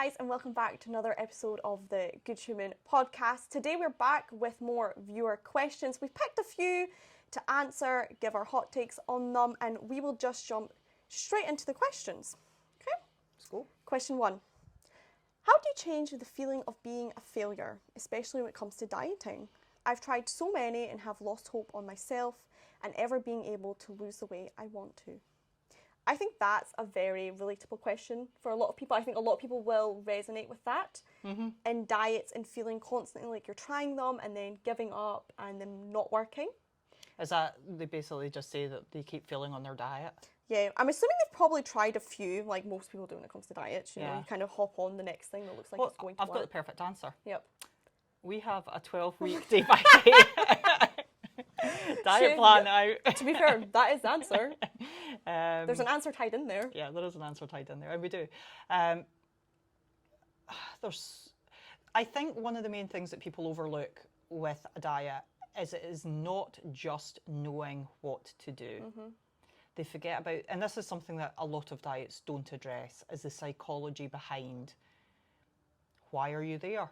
guys, and welcome back to another episode of the Good Human podcast. Today we're back with more viewer questions. We've picked a few to answer, give our hot takes on them, and we will just jump straight into the questions. Okay? Let's go. Question 1. How do you change the feeling of being a failure, especially when it comes to dieting? I've tried so many and have lost hope on myself and ever being able to lose the weight I want to. I think that's a very relatable question for a lot of people. I think a lot of people will resonate with that in diets and feeling constantly like you're trying them and then giving up and them not working. Is that they basically just say that they keep failing on their diet? Yeah, I'm assuming they've probably tried a few, like most people do when it comes to diets. You know, you kind of hop on the next thing that looks like it's going to work. I've got the perfect answer. Yep. We have a 12-week day by day diet plan out. To be fair, that is the answer. There's an answer tied in there. Yeah, there is an answer tied in there, and we do. I think one of the main things that people overlook with a diet is it is not just knowing what to do. They forget about, and this is something that a lot of diets don't address, is the psychology behind why are you there?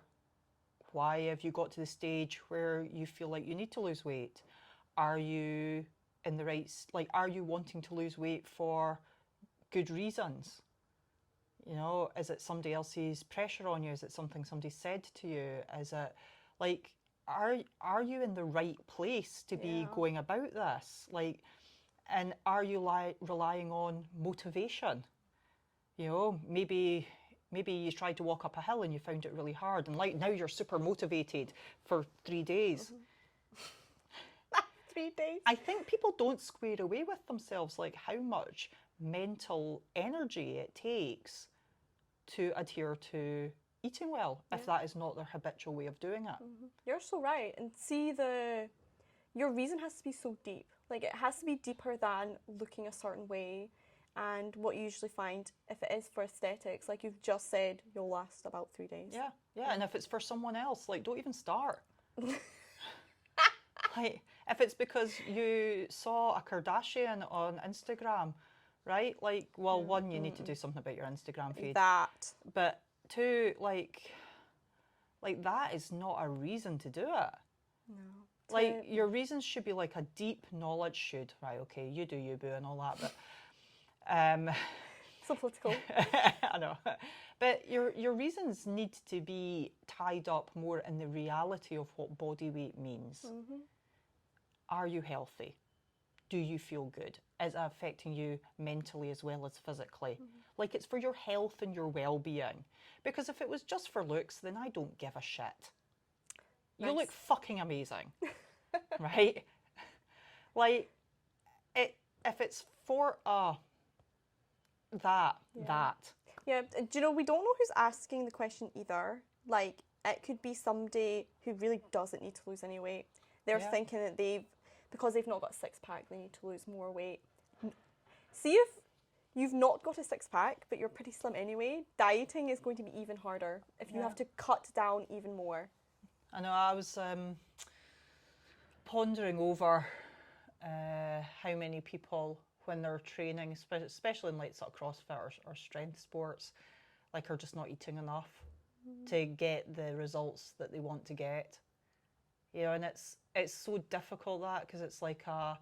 Why have you got to the stage where you feel like you need to lose weight? Are you in the right, like, are you wanting to lose weight for good reasons? You know, is it somebody else's pressure on you? Is it something somebody said to you? Is it, like, are you in the right place to be going about this? Like, and are you relying on motivation? You know, maybe you tried to walk up a hill and you found it really hard, and like now you're super motivated for 3 days. 3 days. I think people don't square away with themselves like how much mental energy it takes to adhere to eating well if that is not their habitual way of doing it. You're so right. And see, your reason has to be so deep. Like, it has to be deeper than looking a certain way. And what you usually find, if it is for aesthetics, like you've just said, you'll last about 3 days. Yeah. And if it's for someone else, like, don't even start. Like, if it's because you saw a Kardashian on Instagram, right? Like, well, one, you need to do something about your Instagram feed. That. But two, like that is not a reason to do it. No. Like, your reasons should be like a deep knowledge right, okay, you do you, boo, and all that, but so political. I know. But your reasons need to be tied up more in the reality of what body weight means. Are you healthy? Do you feel good? Is it affecting you mentally as well as physically? Like, it's for your health and your well-being. Because if it was just for looks, then I don't give a shit. You look fucking amazing, right? Like, if it's for that. Yeah, do you know, we don't know who's asking the question either. Like, it could be somebody who really doesn't need to lose any weight. They're thinking that because they've not got a six-pack, they need to lose more weight. See, if you've not got a six-pack, but you're pretty slim anyway, dieting is going to be even harder if you have to cut down even more. I know, I was pondering over how many people, when they're training, especially in like sort of CrossFit or strength sports, like are just not eating enough to get the results that they want to get. You know, and it's so difficult because it's like a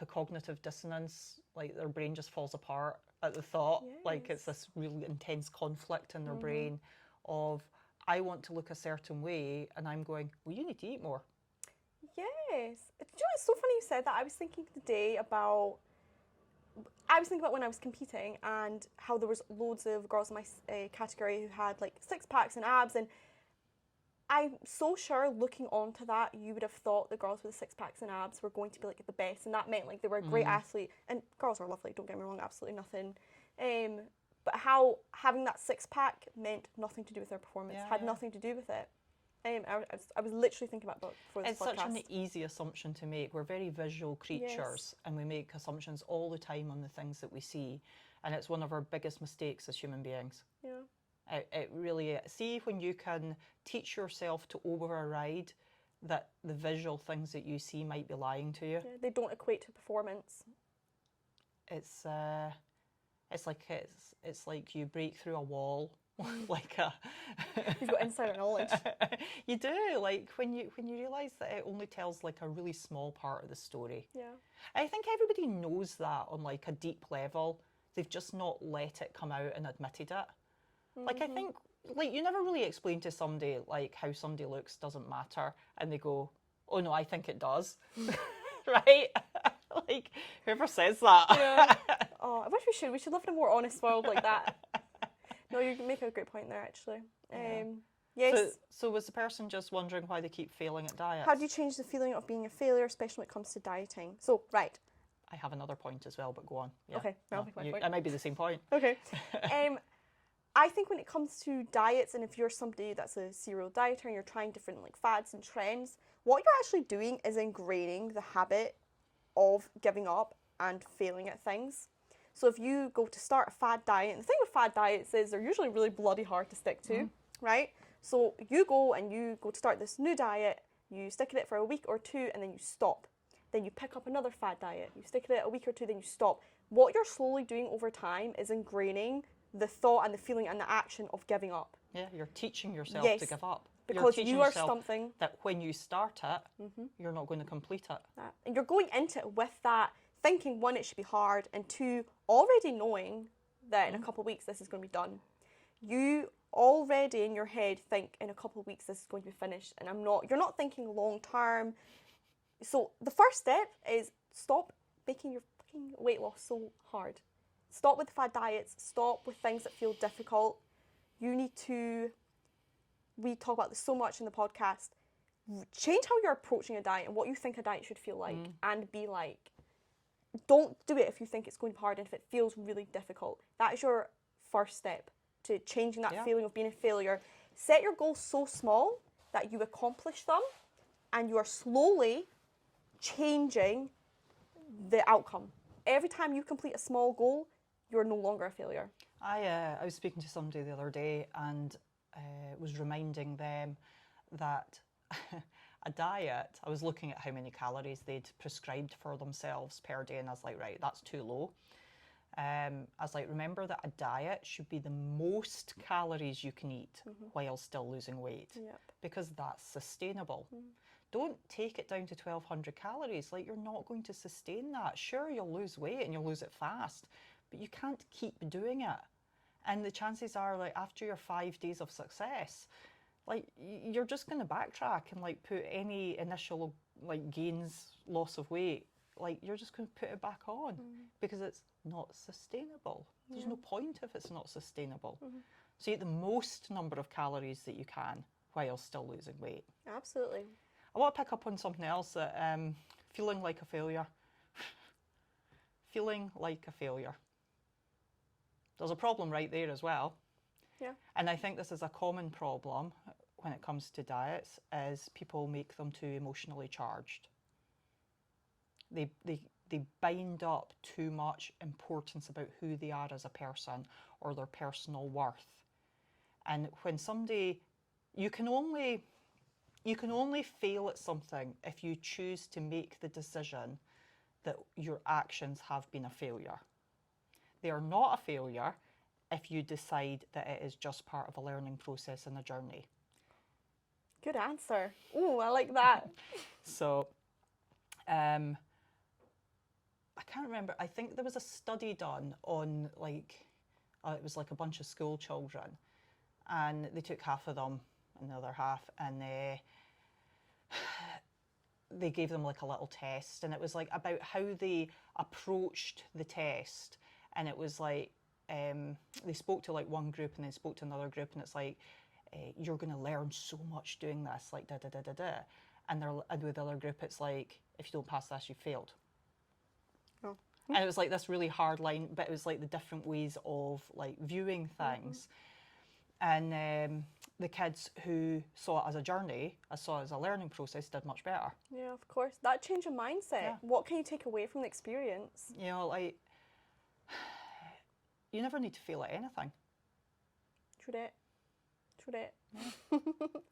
cognitive dissonance. Like, their brain just falls apart at the thought. Like, it's this really intense conflict in their brain of, I want to look a certain way, and I'm going, well, you need to eat more. Yes. Do you know, it's so funny you said that. I was thinking today about when I was competing and how there was loads of girls in my category who had like six packs and abs, and I'm so sure looking onto that, you would have thought the girls with the six packs and abs were going to be like the best, and that meant like they were a great athlete, and girls are lovely, don't get me wrong, absolutely nothing. But how having that six pack meant nothing to do with their performance, had nothing to do with it. I was literally thinking about that before this podcast. It's such an easy assumption to make. We're very visual creatures, and we make assumptions all the time on the things that we see, and it's one of our biggest mistakes as human beings. Yeah. It really is. See, when you can teach yourself to override that the visual things that you see might be lying to you. Yeah, they don't equate to performance. It's like you break through a wall like a... You've got insider knowledge. You do, like when you realise that it only tells like a really small part of the story. Yeah. I think everybody knows that on like a deep level. They've just not let it come out and admitted it. Like I think, like you never really explain to somebody like how somebody looks doesn't matter, and they go, "Oh no, I think it does," right? Like whoever says that. Yeah. Oh, I wish we should. We should live in a more honest world like that. No, you make a great point there, actually. Yes. So was the person just wondering why they keep failing at diets? How do you change the feeling of being a failure, especially when it comes to dieting? So, right. I have another point as well, but go on. Yeah. Okay, I'll make my point. It might be the same point. Okay. I think when it comes to diets, and if you're somebody that's a serial dieter and you're trying different like fads and trends, what you're actually doing is ingraining the habit of giving up and failing at things. So if you go to start a fad diet, and the thing with fad diets is they're usually really bloody hard to stick to, right? So you go to start this new diet, you stick at it for a week or two, and then you stop. Then you pick up another fad diet, you stick at it a week or two, then you stop. What you're slowly doing over time is ingraining the thought and the feeling and the action of giving up. Yeah, you're teaching yourself Yes, to give up. Because you are something that when you start it, you're not going to complete it. And you're going into it with that thinking, one, it should be hard, and two, already knowing that in a couple of weeks this is going to be done. You already in your head think in a couple of weeks this is going to be finished, and you're not thinking long term. So the first step is stop making your fucking weight loss so hard. Stop with fad diets, stop with things that feel difficult. You need to, we talk about this so much in the podcast, change how you're approaching a diet and what you think a diet should feel like, and be like, don't do it if you think it's going to be hard and if it feels really difficult. That is your first step to changing that feeling of being a failure. Set your goals so small that you accomplish them, and you are slowly changing the outcome. Every time you complete a small goal, you're no longer a failure. I was speaking to somebody the other day and was reminding them that a diet, I was looking at how many calories they'd prescribed for themselves per day, and I was like, right, that's too low. I was like, remember that a diet should be the most calories you can eat while still losing weight, because that's sustainable. Don't take it down to 1,200 calories. Like, you're not going to sustain that. Sure, you'll lose weight and you'll lose it fast, but you can't keep doing it. And the chances are, like, after your 5 days of success, like, you're just going to backtrack and like put any initial like gains, loss of weight, like you're just going to put it back on because it's not sustainable. There's no point if it's not sustainable. So eat the most number of calories that you can while still losing weight. Absolutely. I want to pick up on something else, that feeling like a failure. Feeling like a failure. There's a problem right there as well. Yeah. And I think this is a common problem when it comes to diets, is people make them too emotionally charged. They bind up too much importance about who they are as a person or their personal worth. And when somebody, you can only fail at something if you choose to make the decision that your actions have been a failure. They are not a failure if you decide that it is just part of a learning process and a journey. Good answer. Ooh, I like that. So, I can't remember. I think there was a study done on like, it was like a bunch of school children, and they took half of them and the other half, and they gave them like a little test, and it was like about how they approached the test, and it was like they spoke to like one group and then spoke to another group, and it's like, you're going to learn so much doing this, like da da da da da, and with the other group it's like, if you don't pass this, you failed. Oh. And it was like this really hard line, but it was like the different ways of like viewing things. And the kids who saw it as a journey, saw it as a learning process, did much better. Yeah, of course. That change of mindset. Yeah. What can you take away from the experience? You know, like, you never need to fail at anything. True that. with it.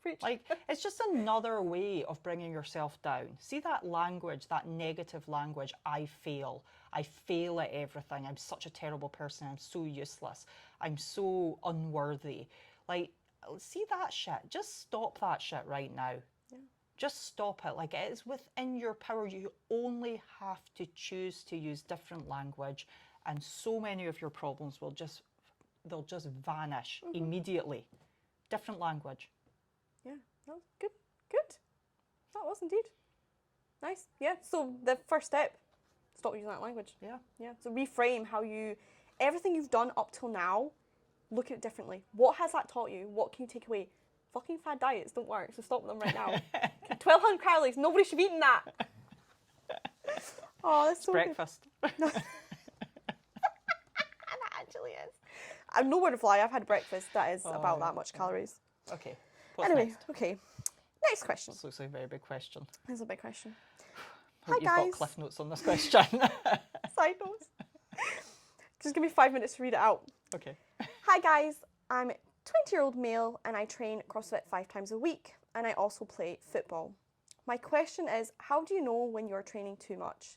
Preach. Like, it's just another way of bringing yourself down. See that language, that negative language, I fail at everything, I'm such a terrible person, I'm so useless, I'm so unworthy. Like, see that shit, just stop that shit right now. Yeah. Just stop it. Like, it is within your power. You only have to choose to use different language, and so many of your problems will just, they'll just vanish immediately. Different language. Yeah, that was good. Good. That was indeed. Nice. Yeah, so the first step, stop using that language. Yeah. Yeah, so reframe how everything you've done up till now, look at it differently. What has that taught you? What can you take away? Fucking fad diets don't work, so stop them right now. 1,200 calories, nobody should be eating that. Oh, that's so breakfast. That actually is. I'm no word of lie, I've had breakfast that is about that much calories. Okay. What's Anyway, next? okay. Next question. This looks like a very big question. This is a big question. Hope Hi, you've guys. got cliff notes on this question. Side notes. Just give me 5 minutes to read it out. Okay. Hi guys, I'm a 20-year-old male and I train CrossFit 5 times a week and I also play football. My question is, how do you know when you're training too much?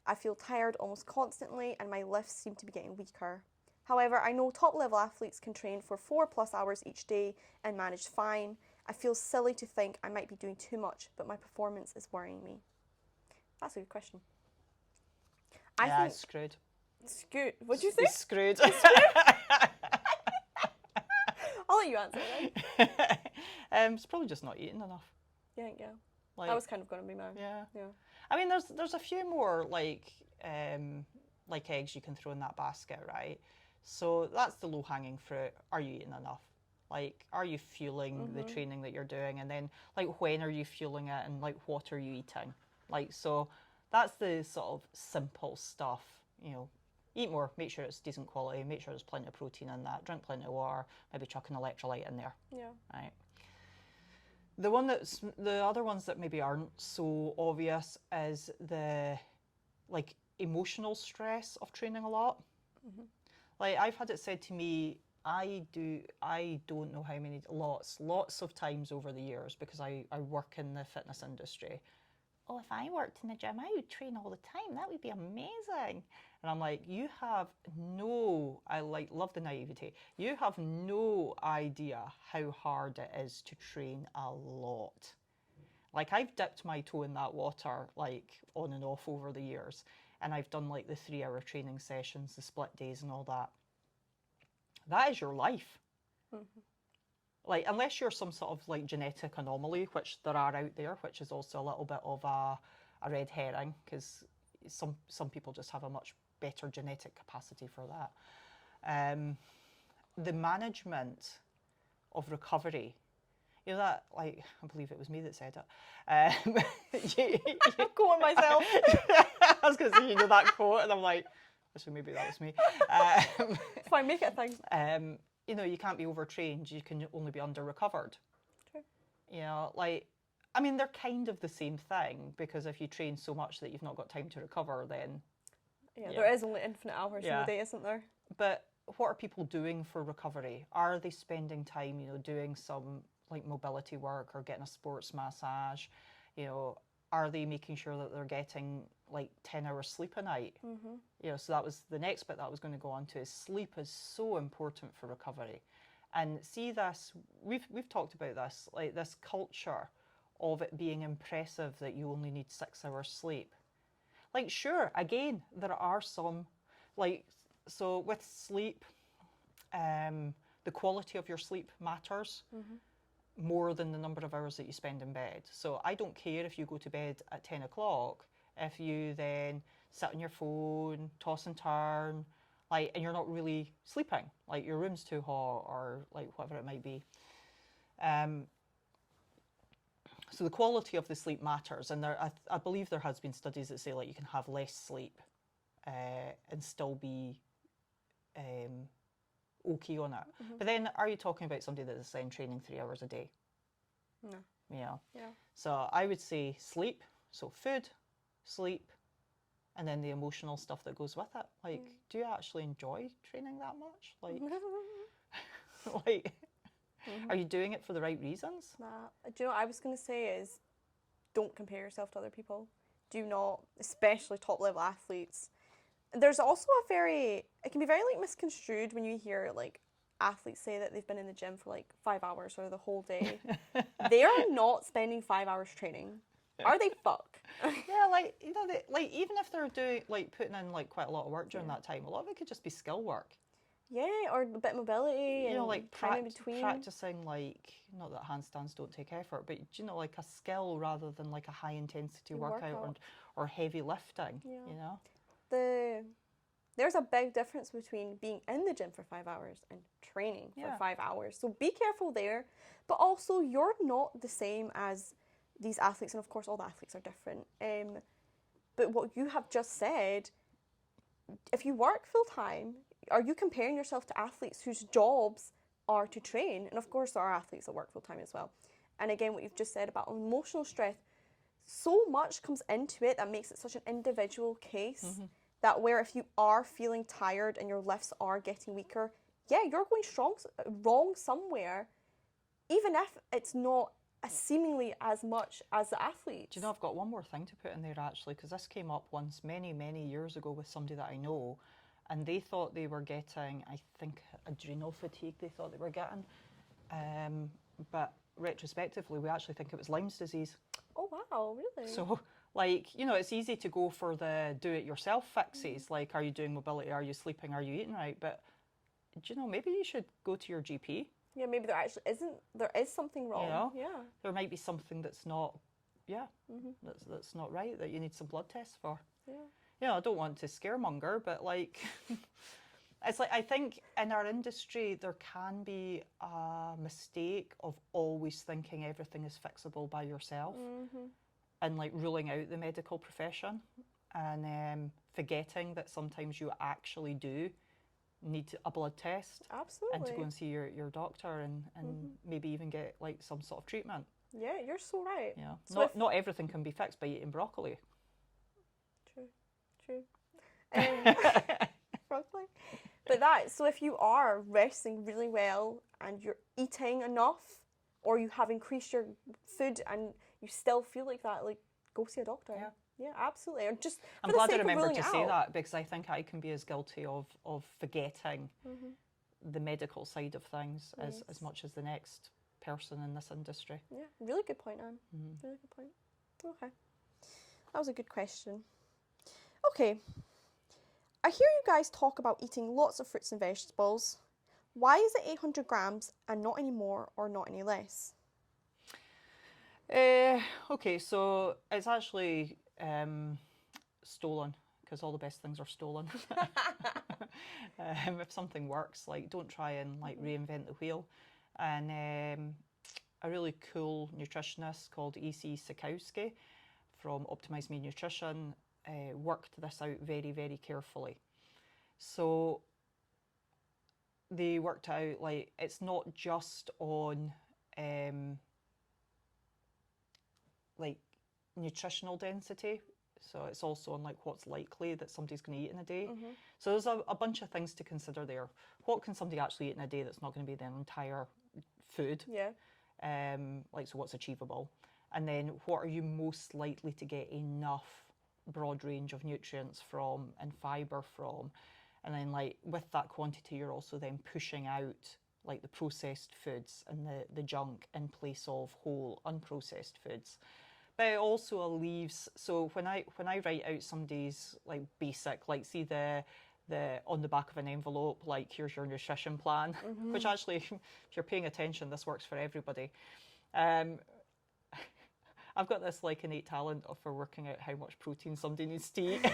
I feel tired almost constantly and my lifts seem to be getting weaker. However, I know top level athletes can train for 4+ hours each day and manage fine. I feel silly to think I might be doing too much, but my performance is worrying me. That's a good question. I think it's screwed. Screwed. What'd you say? It's screwed. I'll let you answer it then. It's probably just not eating enough. Yeah. Like, That was kind of going to be mine. Yeah. Yeah. I mean, there's a few more like eggs you can throw in that basket, right? So that's the low-hanging fruit. Are you eating enough? Like, are you fueling the training that you're doing? And then, like, when are you fueling it? And, like, what are you eating? Like, so that's the sort of simple stuff, you know. Eat more, make sure it's decent quality, make sure there's plenty of protein in that, drink plenty of water, maybe chuck an electrolyte in there. Yeah. Right. The other ones that maybe aren't so obvious is the, like, emotional stress of training a lot. Like, I've had it said to me, I don't know how many, lots of times over the years, because I work in the fitness industry. Oh, if I worked in the gym, I would train all the time. That would be amazing. And I'm like, you have love the naivety. You have no idea how hard it is to train a lot. Like, I've dipped my toe in that water, like, on and off over the years. And I've done, like, the 3-hour training sessions, the split days and all that. That is your life. Like, unless you're some sort of, like, genetic anomaly, which there are out there, which is also a little bit of a red herring, because some people just have a much better genetic capacity for that. The management of recovery, you know that, like, I believe it was me that said it. Quote myself. I was going to say, you know that quote, and I'm like, so maybe that was me. It's fine, make it a thing. You know, you can't be overtrained, you can only be under-recovered. True. You know, like, I mean, they're kind of the same thing, because if you train so much that you've not got time to recover, then... Yeah, there is only infinite hours in the day, isn't there? But what are people doing for recovery? Are they spending time, you know, doing some, like, mobility work or getting a sports massage? You know, are they making sure that they're getting, like, 10 hours sleep a night? You know, so that was the next bit that I was going to go on to, is sleep is so important for recovery. And see this, we've talked about this, like, this culture of it being impressive that you only need 6 hours sleep. Like, sure, again, there are some, like, so with sleep, the quality of your sleep matters more than the number of hours that you spend in bed. So I don't care if you go to bed at 10 o'clock, if you then sit on your phone, toss and turn, like, and you're not really sleeping, like your room's too hot or like whatever it might be. So the quality of the sleep matters, and I believe there has been studies that say, like, you can have less sleep and still be okay on it. But then, are you talking about somebody that is then training 3 hours a day? No. Yeah. Yeah. So I would say sleep, so food, sleep, and then the emotional stuff that goes with it. Like, do you actually enjoy training that much? Like, like, Are you doing it for the right reasons? Nah. Do you know what I was going to say is don't compare yourself to other people. Do not, especially top level athletes. There's also it can be very like misconstrued when you hear like athletes say that they've been in the gym for like 5 hours or the whole day. They are not spending 5 hours training. Are they? Fuck. Yeah, like, you know, like even if they're doing like putting in like quite a lot of work during that time, a lot of it could just be skill work. Yeah, or a bit of mobility You and know, like time in between. practicing, like, not that handstands don't take effort, but you know, like a skill rather than like a high intensity workout. Or heavy lifting. Yeah. You know, there's a big difference between being in the gym for 5 hours and training for 5 hours. So be careful there. But also, you're not the same as these athletes, and of course, all the athletes are different. But what you have just said, if you work full time, are you comparing yourself to athletes whose jobs are to train? And of course, there are athletes that work full time as well. And again, what you've just said about emotional stress, so much comes into it that makes it such an individual case that where if you are feeling tired and your lifts are getting weaker, yeah, you're going wrong somewhere, even if it's not seemingly as much as the athletes. do you know, I've got one more thing to put in there actually, because this came up once many years ago with somebody that I know, and they thought they were getting, I think, adrenal fatigue they thought they were getting, but retrospectively we actually think it was Lyme's disease. Oh wow, really? So, like, you know, it's easy to go for the do-it-yourself fixes, like, are you doing mobility, are you sleeping, are you eating right? But, do you know, maybe you should go to your GP. Yeah, maybe there is something wrong. You know? Yeah. There might be something that's not, that's not right, that you need some blood tests for. Yeah. You know, I don't want to scaremonger, but like, it's like, I think in our industry, there can be a mistake of always thinking everything is fixable by yourself and like ruling out the medical profession and forgetting that sometimes you actually do need a blood test. Absolutely. And to go and see your doctor and maybe even get like some sort of treatment. Yeah, you're so right. Yeah. So not everything can be fixed by eating broccoli. True. Broccoli. But so if you are resting really well and you're eating enough, or you have increased your food and you still feel like that, like go see a doctor. Yeah, absolutely. Or just I'm glad I remembered to say that, because I think I can be as guilty of forgetting the medical side of things as much as the next person in this industry. Yeah, really good point, Anne. Really good point. Okay. That was a good question. Okay. I hear you guys talk about eating lots of fruits and vegetables. Why is it 800 grams and not any more or not any less? Okay, so it's actually stolen, because all the best things are stolen. If something works, like, don't try and like reinvent the wheel. And a really cool nutritionist called E.C. Sikowski from Optimize Me Nutrition worked this out very carefully. So they worked out, like, it's not just on like nutritional density, so it's also on like what's likely that somebody's going to eat in a day. So there's a bunch of things to consider there. What can somebody actually eat in a day that's not going to be their entire food? Yeah. Like, so what's achievable? And then what are you most likely to get enough broad range of nutrients from and fibre from? And then, like, with that quantity, you're also then pushing out like the processed foods and the junk in place of whole unprocessed foods. But it also leaves, so when I write out somebody's like basic, like, see the on the back of an envelope, like, here's your nutrition plan, which actually, if you're paying attention, this works for everybody. I've got this like innate talent for working out how much protein somebody needs to eat.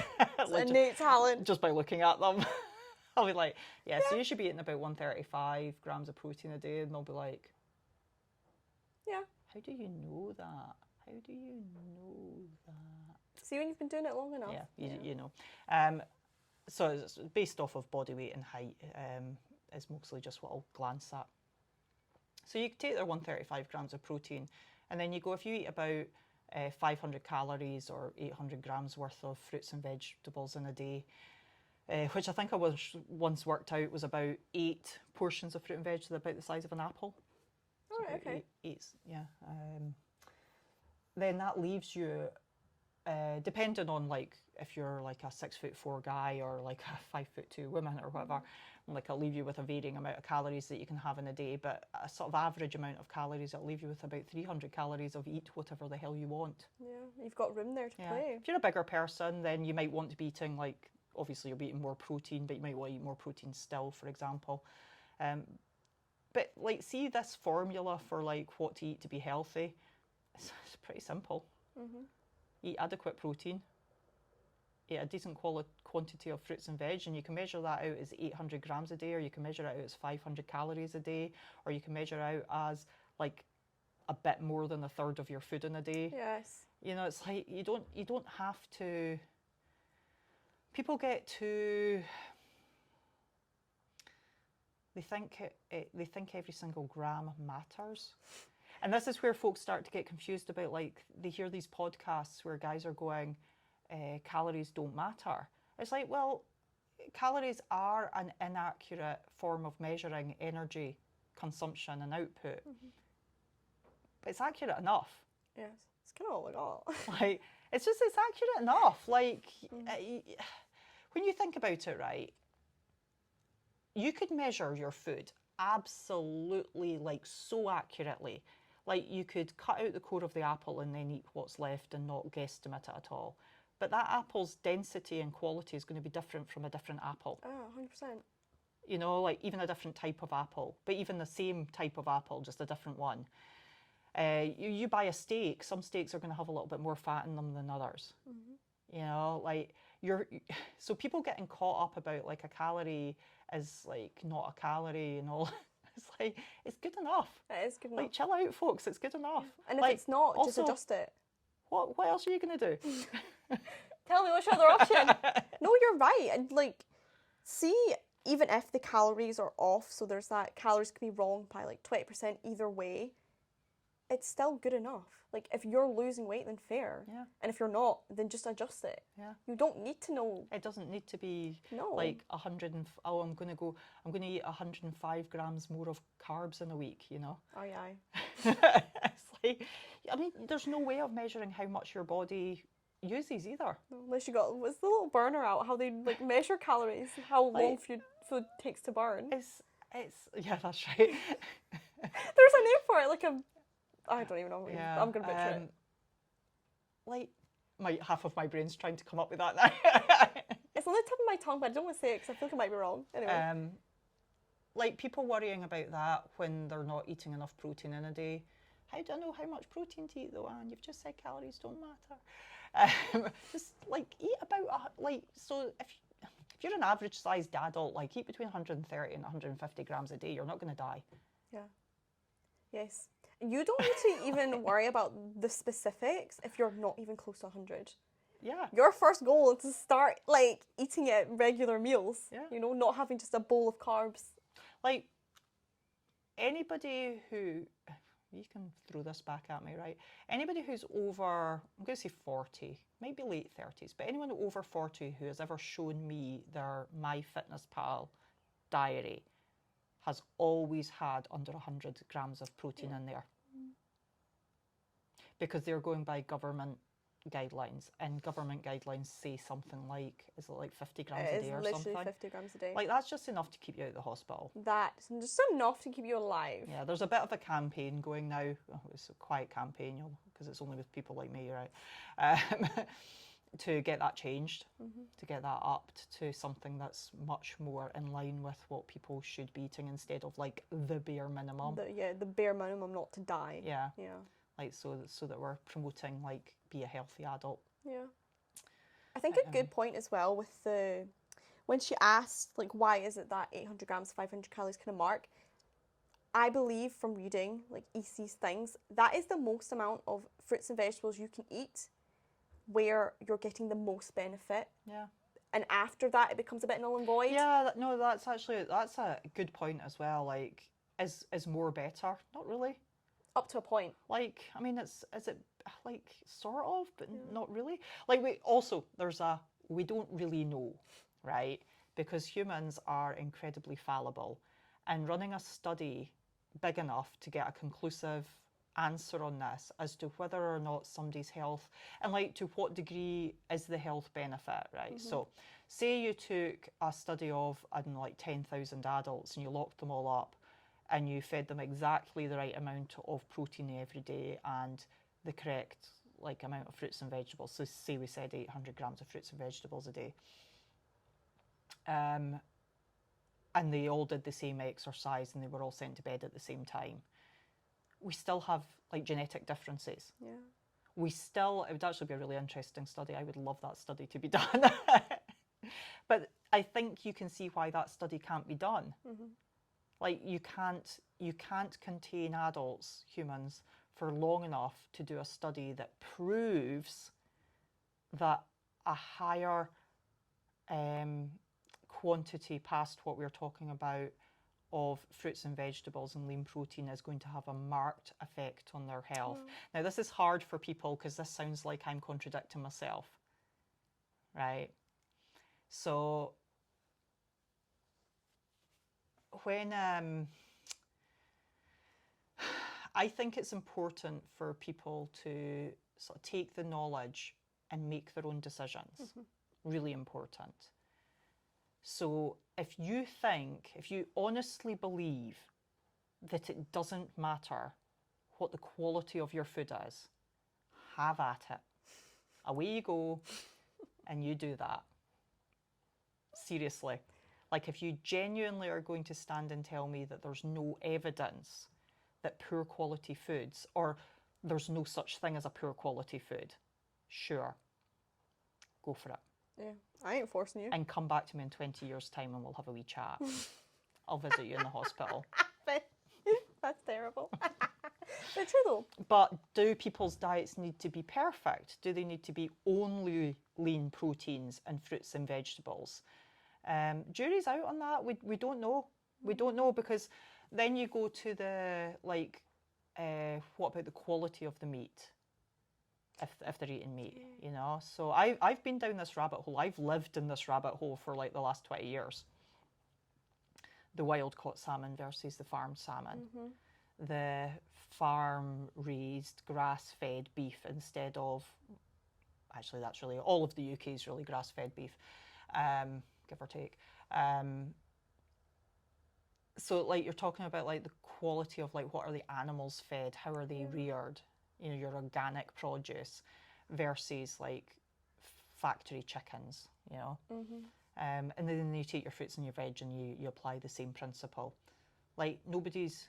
Like, innate talent. Just by looking at them. I'll be like, yeah, so you should be eating about 135 grams of protein a day. And they'll be like, yeah. How do you know that? How do you know that? See, when you've been doing it long enough. Yeah, you know. So it's based off of body weight and height is mostly just what I'll glance at. So you take their 135 grams of protein, and then you go, if you eat about 500 calories or 800 grams worth of fruits and vegetables in a day, which I think I was once worked out was about 8 portions of fruit and veg, about the size of an apple. Oh, right, okay. Yeah. Then that leaves you, depending on like if you're like a 6'4" guy or like a 5'2" woman or whatever, like it'll leave you with a varying amount of calories that you can have in a day, but a sort of average amount of calories, it'll leave you with about 300 calories of eat whatever the hell you want. Yeah, you've got room there to play. If you're a bigger person, then you might want to be eating like, obviously you'll be eating more protein, but you might want to eat more protein still, for example. But like, see this formula for like what to eat to be healthy, it's pretty simple. Eat adequate protein, eat a decent quantity of fruits and veg, and you can measure that out as 800 grams a day, or you can measure it out as 500 calories a day, or you can measure out as like a bit more than a third of your food in a day. Yes. You know, it's like you don't have to. People get too. They think every single gram matters. And this is where folks start to get confused about, like, they hear these podcasts where guys are going, calories don't matter. It's like, well, calories are an inaccurate form of measuring energy consumption and output. But it's accurate enough. Yes. It's kind of all I got. Like, it's accurate enough. Like, when you think about it, right, you could measure your food absolutely, like, so accurately. Like, you could cut out the core of the apple and then eat what's left and not guesstimate it at all. But that apple's density and quality is going to be different from a different apple. Oh, 100%. You know, like even a different type of apple, but even the same type of apple, just a different one. You buy a steak, some steaks are going to have a little bit more fat in them than others. You know, like so people getting caught up about like a calorie is like not a calorie and all. It's like, it's good enough. It is good enough. Like, chill out, folks. It's good enough. And if like, it's not, also, just adjust it. What else are you going to do? Tell me what's your other option. No, you're right. And like, see, even if the calories are off, so there's that calories can be wrong by like 20% either way, it's still good enough. Like, if you're losing weight, then fair. Yeah. And if you're not, then just adjust it. Yeah. You don't need to know. It doesn't need to be No. like I'm going to eat 105 grams more of carbs in a week, you know? Oh, yeah. It's like, I mean, there's no way of measuring how much your body uses either. No, unless you got, what's the little burner out? How they like measure calories, how long food takes to burn. It's yeah, that's right. There's a name for it, like I don't even know. Yeah, I'm gonna butcher it. Like, half of my brain's trying to come up with that now. It's on the tip of my tongue, but I don't want to say it because I feel like it might be wrong. Anyway. Like people worrying about that when they're not eating enough protein in a day. How do I know how much protein to eat though, Anne? You've just said calories don't matter. Just like eat about so if you're an average sized adult, like eat between 130 and 150 grams a day. You're not going to die. Yeah. Yes. You don't need to even worry about the specifics if you're not even close to 100. Yeah. Your first goal is to start like eating at regular meals. Yeah. You know, not having just a bowl of carbs. Like anybody who, you can throw this back at me, right? Anybody who's over, I'm going to say 40, might be late 30s, but anyone over 40 who has ever shown me their MyFitnessPal diary has always had under 100 grams of protein in there. Because they're going by government guidelines, and government guidelines say something like, is it like 50 grams a day or something? It is literally 50 grams a day. Like, that's just enough to keep you out of the hospital. That's just enough to keep you alive. Yeah, there's a bit of a campaign going now. Oh, it's a quiet campaign, because it's only with people like me, right? To get that changed, to get that upped to something that's much more in line with what people should be eating instead of like the bare minimum. The bare minimum not to die. Yeah. Yeah. Like so that we're promoting like be a healthy adult. Yeah. I think a good point as well with when she asked like why is it that 800 grams 500 calories kind of mark, I believe from reading like EC's things, that is the most amount of fruits and vegetables you can eat where you're getting the most benefit. Yeah. And after that, it becomes a bit null and void. Yeah, that's a good point as well. Like, is more better? Not really. Up to a point. Like, I mean, is it like sort of, but not really. Like, we don't really know, right? Because humans are incredibly fallible, and running a study big enough to get a conclusive answer on this as to whether or not somebody's health, and like to what degree is the health benefit, right? So say you took a study of, I don't know, like 10,000 adults and you locked them all up and you fed them exactly the right amount of protein every day and the correct like amount of fruits and vegetables. So say we said 800 grams of fruits and vegetables a day. And they all did the same exercise and they were all sent to bed at the same time. We still have like genetic differences. Yeah. It would actually be a really interesting study. I would love that study to be done. But I think you can see why that study can't be done. Like you can't contain adults, humans, for long enough to do a study that proves that a higher quantity past what we're talking about of fruits and vegetables and lean protein is going to have a marked effect on their health. Now, this is hard for people because this sounds like I'm contradicting myself, right? So when I think it's important for people to sort of take the knowledge and make their own decisions. Really important. So if you honestly believe that it doesn't matter what the quality of your food is, have at it. Away you go and you do that. Seriously. Like if you genuinely are going to stand and tell me that there's no evidence that poor quality foods, or there's no such thing as a poor quality food, sure, go for it. Yeah, I ain't forcing you. And come back to me in 20 years' time and we'll have a wee chat. I'll visit you in the hospital. That's terrible. But true though. But do people's diets need to be perfect? Do they need to be only lean proteins and fruits and vegetables? Jury's out on that. We don't know. We don't know, because then you go to the, like, what about the quality of the meat? If they're eating meat, you know. So I've been down this rabbit hole. I've lived in this rabbit hole for like the last 20 years. The wild caught salmon versus the farm salmon. The farm raised grass fed beef instead of, actually that's really, all of the UK is really grass fed beef, give or take. So like you're talking about like the quality of like what are the animals fed, how are they reared? You know, your organic produce versus like factory chickens, you know. And then you take your fruits and your veg and you apply the same principle. Like nobody's,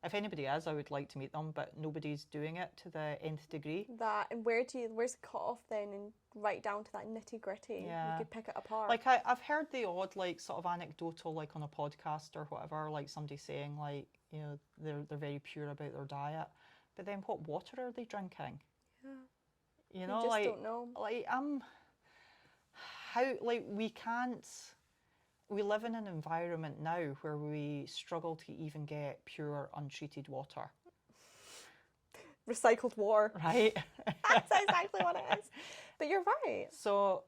if anybody is, I would like to meet them, but nobody's doing it to the nth degree. That, and where's the cut off then, and right down to that nitty gritty? Yeah. You could pick it apart. Like I've heard the odd like sort of anecdotal, like on a podcast or whatever, like somebody saying like, you know, they're very pure about their diet. But then what water are they drinking? Yeah. You know, just like, don't know. Like, how, like, we live in an environment now where we struggle to even get pure, untreated water. Recycled water. Right? That's exactly what it is. But you're right. So,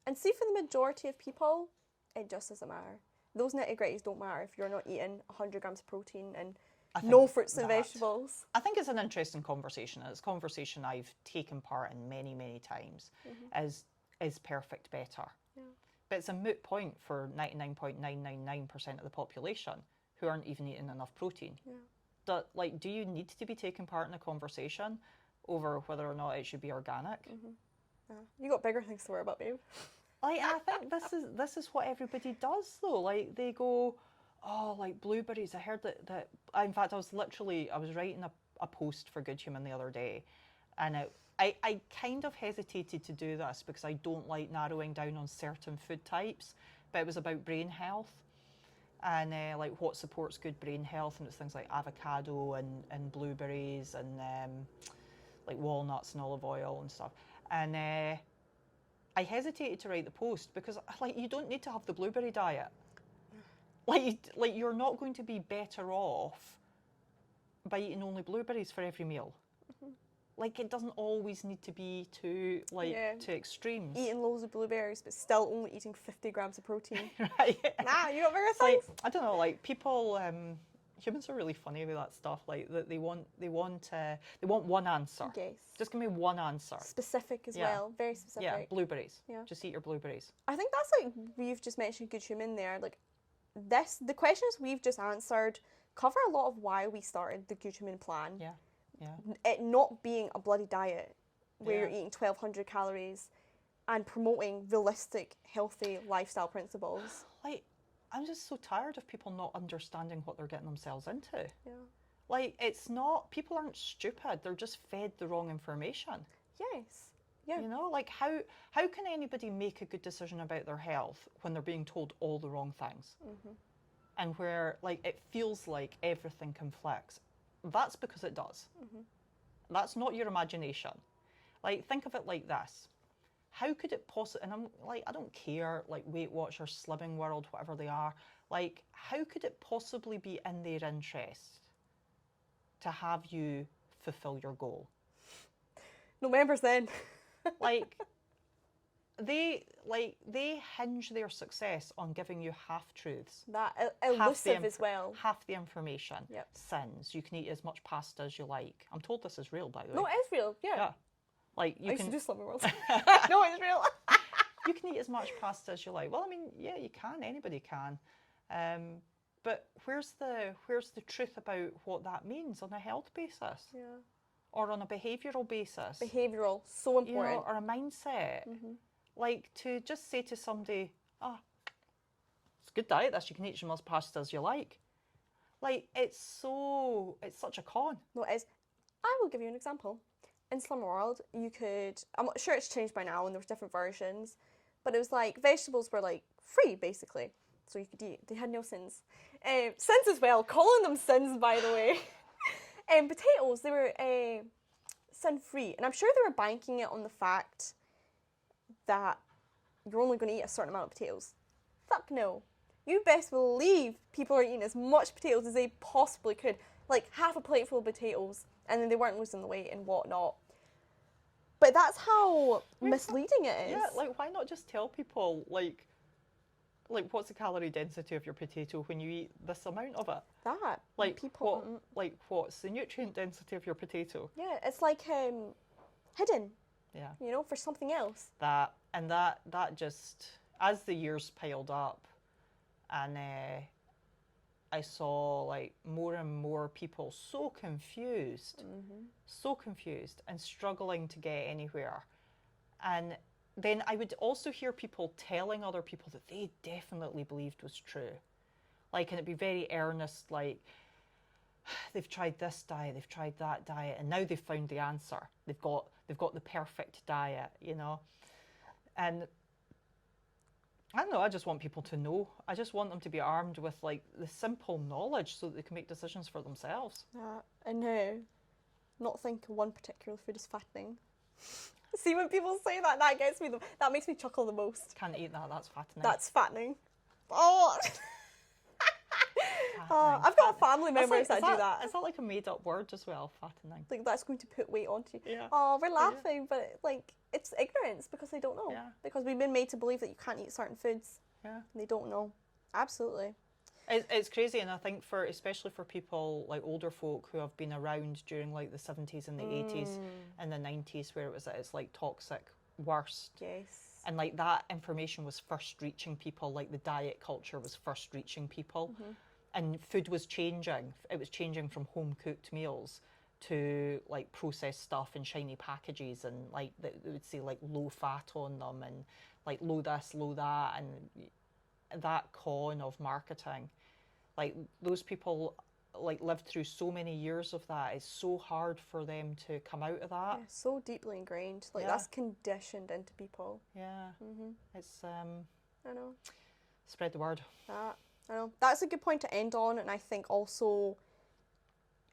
and see, for the majority of people, it just doesn't matter. Those nitty gritties don't matter if you're not eating 100 grams of protein and no fruits and vegetables. I think it's an interesting conversation. It's a conversation I've taken part in many, many times. Is perfect better? Yeah. But it's a moot point for 99.999% of the population who aren't even eating enough protein. Yeah. Do you need to be taking part in a conversation over whether or not it should be organic? Yeah. You got bigger things to worry about, babe. Like, I think this is what everybody does though. Like they go, oh, like blueberries. I heard that in fact I was writing a post for Good Human the other day, and I kind of hesitated to do this because I don't like narrowing down on certain food types, but it was about brain health and like what supports good brain health, and it's things like avocado and blueberries and like walnuts and olive oil and stuff. And I hesitated to write the post because like you don't need to have the blueberry diet. Like you're not going to be better off by eating only blueberries for every meal. Like it doesn't always need to be to extremes. Eating loads of blueberries but still only eating 50 grams of protein. Right. Nah, you got bigger things. Like, I don't know, like people Humans are really funny with that stuff. Like that, they want one answer. Yes. Just give me one answer. Specific as well. Very specific. Yeah, blueberries. Yeah. Just eat your blueberries. I think that's like we've just mentioned good human there. Like the questions we've just answered cover a lot of why we started the Good Human plan. Yeah. Yeah. It not being a bloody diet where Yeah. you're eating 1,200 calories and promoting realistic, healthy lifestyle principles. Like, I'm just so tired of people not understanding what they're getting themselves into. Yeah. Like, it's not, people aren't stupid, they're just fed the wrong information. Yes. Yeah. You know, like how can anybody make a good decision about their health when they're being told all the wrong things? Mm-hmm. And where like it feels like everything conflicts. That's because it does. Mm-hmm. That's not your imagination. Like, think of it like this. How could it possibly, and I'm like, I don't care, like Weight Watchers, Slimming World, whatever they are, like, how could it possibly be in their interest to have you fulfill your goal? November's then. Like, they hinge their success on giving you half-truths. That elusive as well. Half the information. Yep. Sins. You can eat as much pasta as you like. I'm told this is real, by the way. No, it is real. Yeah. Yeah. Like, I used to do Slimming World. you No, it's real. you can eat as much pasta as you like. Well, I mean, yeah, you can. Anybody can. But where's the truth about what that means on a health basis? Yeah. Or on a behavioural basis? Behavioural, so important. You know, or a mindset. Mm-hmm. Like, to just say to somebody, it's a good diet, this, you can eat as much pasta as you like. Like, it's such a con. No, it is. I will give you an example. In Slimming World, you could, I'm not sure it's changed by now and there was different versions, but it was like vegetables were like free basically. So you could eat, they had no sins. Sins as well, calling them sins by the way. Potatoes, they were sin free. And I'm sure they were banking it on the fact that you're only going to eat a certain amount of potatoes. Fuck no. You best believe people are eating as much potatoes as they possibly could. Like half a plate full of potatoes, and then they weren't losing the weight and whatnot. But that's how misleading it is. Yeah, like, why not just tell people, like what's the calorie density of your potato when you eat this amount of it? That. Like, people. what's the nutrient density of your potato? Yeah, it's like hidden. Yeah. You know, for something else. That just, as the years piled up, and I saw like more and more people so confused and struggling to get anywhere. And then I would also hear people telling other people that they definitely believed was true. Like, and it'd be very earnest, like, they've tried this diet, they've tried that diet, and now they've found the answer. They've got the perfect diet, you know. And I don't know, I just want people to know. I just want them to be armed with like the simple knowledge so that they can make decisions for themselves. And not think one particular food is fattening. See, when people say that, that makes me chuckle the most. Can't eat that, that's fattening. That's fattening. Oh! I've got family members that do that. Is that like a made up word as well, fattening? Like, that's going to put weight onto you. Yeah. Oh, we're laughing, but like, it's ignorance because they don't know. Yeah. Because we've been made to believe that you can't eat certain foods. Yeah. And they don't know. Absolutely. It's crazy, and I think especially for people like older folk who have been around during like the 70s and the 80s and the 90s, where it was at its like toxic worst. Yes. And like that information was first reaching people, like the diet culture was first reaching people. And food was changing. It was changing from home cooked meals to like processed stuff in shiny packages, and like they would say like low fat on them and like low this, low that, and that con of marketing. Like, those people like lived through so many years of that. It's so hard for them to come out of that. Yeah, so deeply ingrained. Like, that's conditioned into people. Yeah. It's I know. spread the word. I know. That's a good point to end on, and I think also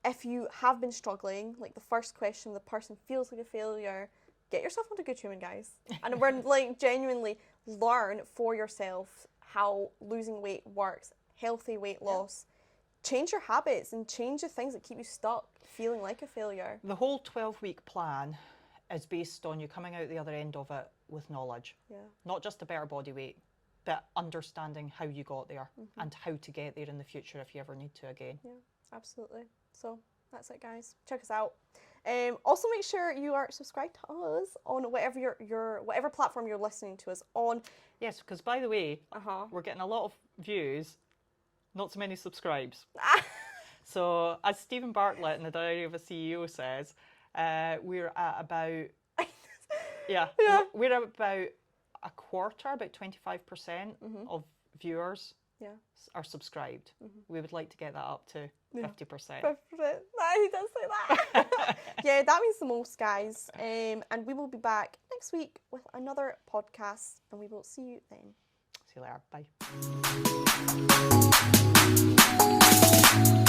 if you have been struggling, like the first question, the person feels like a failure, get yourself onto Good Human, guys. And we're like genuinely learn for yourself how losing weight works, healthy weight loss. Change your habits and change the things that keep you stuck feeling like a failure. The whole 12-week plan is based on you coming out the other end of it with knowledge. Yeah. Not just a better body weight, but understanding how you got there and how to get there in the future if you ever need to again. Yeah. Absolutely. So that's it, guys. Check us out. Also, make sure you are subscribed to us on whatever your whatever platform you're listening to us on. Yes, because by the way, Uh-huh. we're getting a lot of views, not so many subscribes. So, as Stephen Bartlett in the Diary of a CEO says, we're at about we're at about a quarter, about 25% of viewers are subscribed. We would like to get that up to 50%. 50%. He does say that. Yeah, that means the most, guys. And we will be back next week with another podcast, and we will see you then. See you later. Bye.